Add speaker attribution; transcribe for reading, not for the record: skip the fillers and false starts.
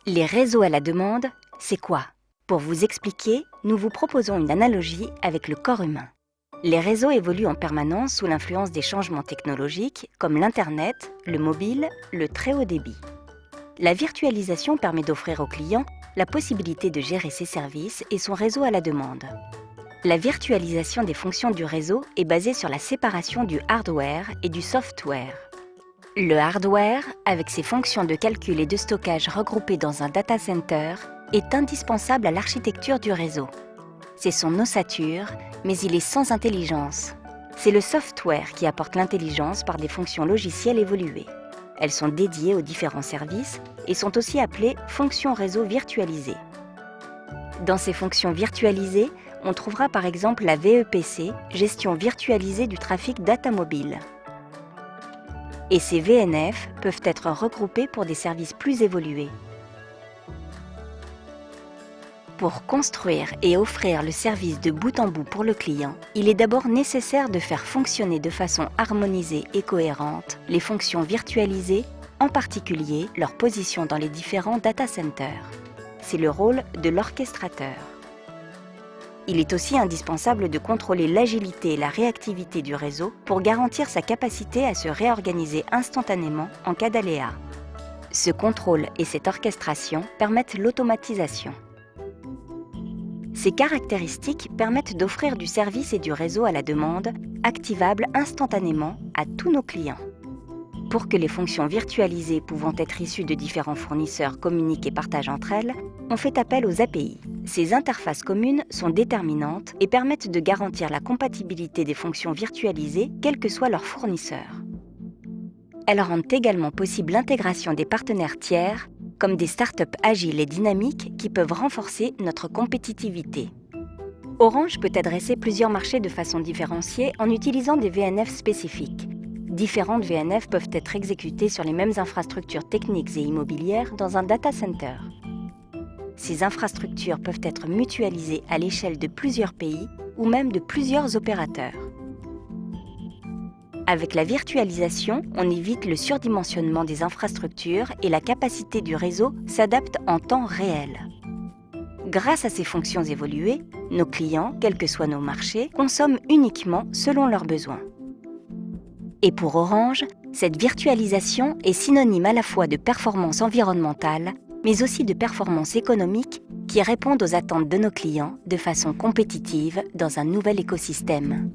Speaker 1: Les réseaux à la demande, c'est quoi? Pour vous expliquer, nous vous proposons une analogie avec le corps humain. Les réseaux évoluent en permanence sous l'influence des changements technologiques comme l'Internet, le mobile, le très haut débit. La virtualisation permet d'offrir au client la possibilité de gérer ses services et son réseau à la demande. La virtualisation des fonctions du réseau est basée sur la séparation du hardware et du software. Le hardware, avec ses fonctions de calcul et de stockage regroupées dans un data center, est indispensable à l'architecture du réseau. C'est son ossature, mais il est sans intelligence. C'est le software qui apporte l'intelligence par des fonctions logicielles évoluées. Elles sont dédiées aux différents services et sont aussi appelées fonctions réseau virtualisées. Dans ces fonctions virtualisées, on trouvera par exemple la VEPC, gestion virtualisée du trafic data mobile. Et ces VNF peuvent être regroupés pour des services plus évolués. Pour construire et offrir le service de bout en bout pour le client, il est d'abord nécessaire de faire fonctionner de façon harmonisée et cohérente les fonctions virtualisées, en particulier leur position dans les différents data centers. C'est le rôle de l'orchestrateur. Il est aussi indispensable de contrôler l'agilité et la réactivité du réseau pour garantir sa capacité à se réorganiser instantanément en cas d'aléa. Ce contrôle et cette orchestration permettent l'automatisation. Ces caractéristiques permettent d'offrir du service et du réseau à la demande, activable instantanément à tous nos clients. Pour que les fonctions virtualisées pouvant être issues de différents fournisseurs communiquent et partagent entre elles, on fait appel aux API. Ces interfaces communes sont déterminantes et permettent de garantir la compatibilité des fonctions virtualisées, quel que soit leur fournisseur. Elles rendent également possible l'intégration des partenaires tiers, comme des startups agiles et dynamiques qui peuvent renforcer notre compétitivité. Orange peut adresser plusieurs marchés de façon différenciée en utilisant des VNF spécifiques. Différentes VNF peuvent être exécutées sur les mêmes infrastructures techniques et immobilières dans un data center. Ces infrastructures peuvent être mutualisées à l'échelle de plusieurs pays ou même de plusieurs opérateurs. Avec la virtualisation, on évite le surdimensionnement des infrastructures et la capacité du réseau s'adapte en temps réel. Grâce à ces fonctions évoluées, nos clients, quels que soient nos marchés, consomment uniquement selon leurs besoins. Et pour Orange, cette virtualisation est synonyme à la fois de performance environnementale, mais aussi de performance économique qui répondent aux attentes de nos clients de façon compétitive dans un nouvel écosystème.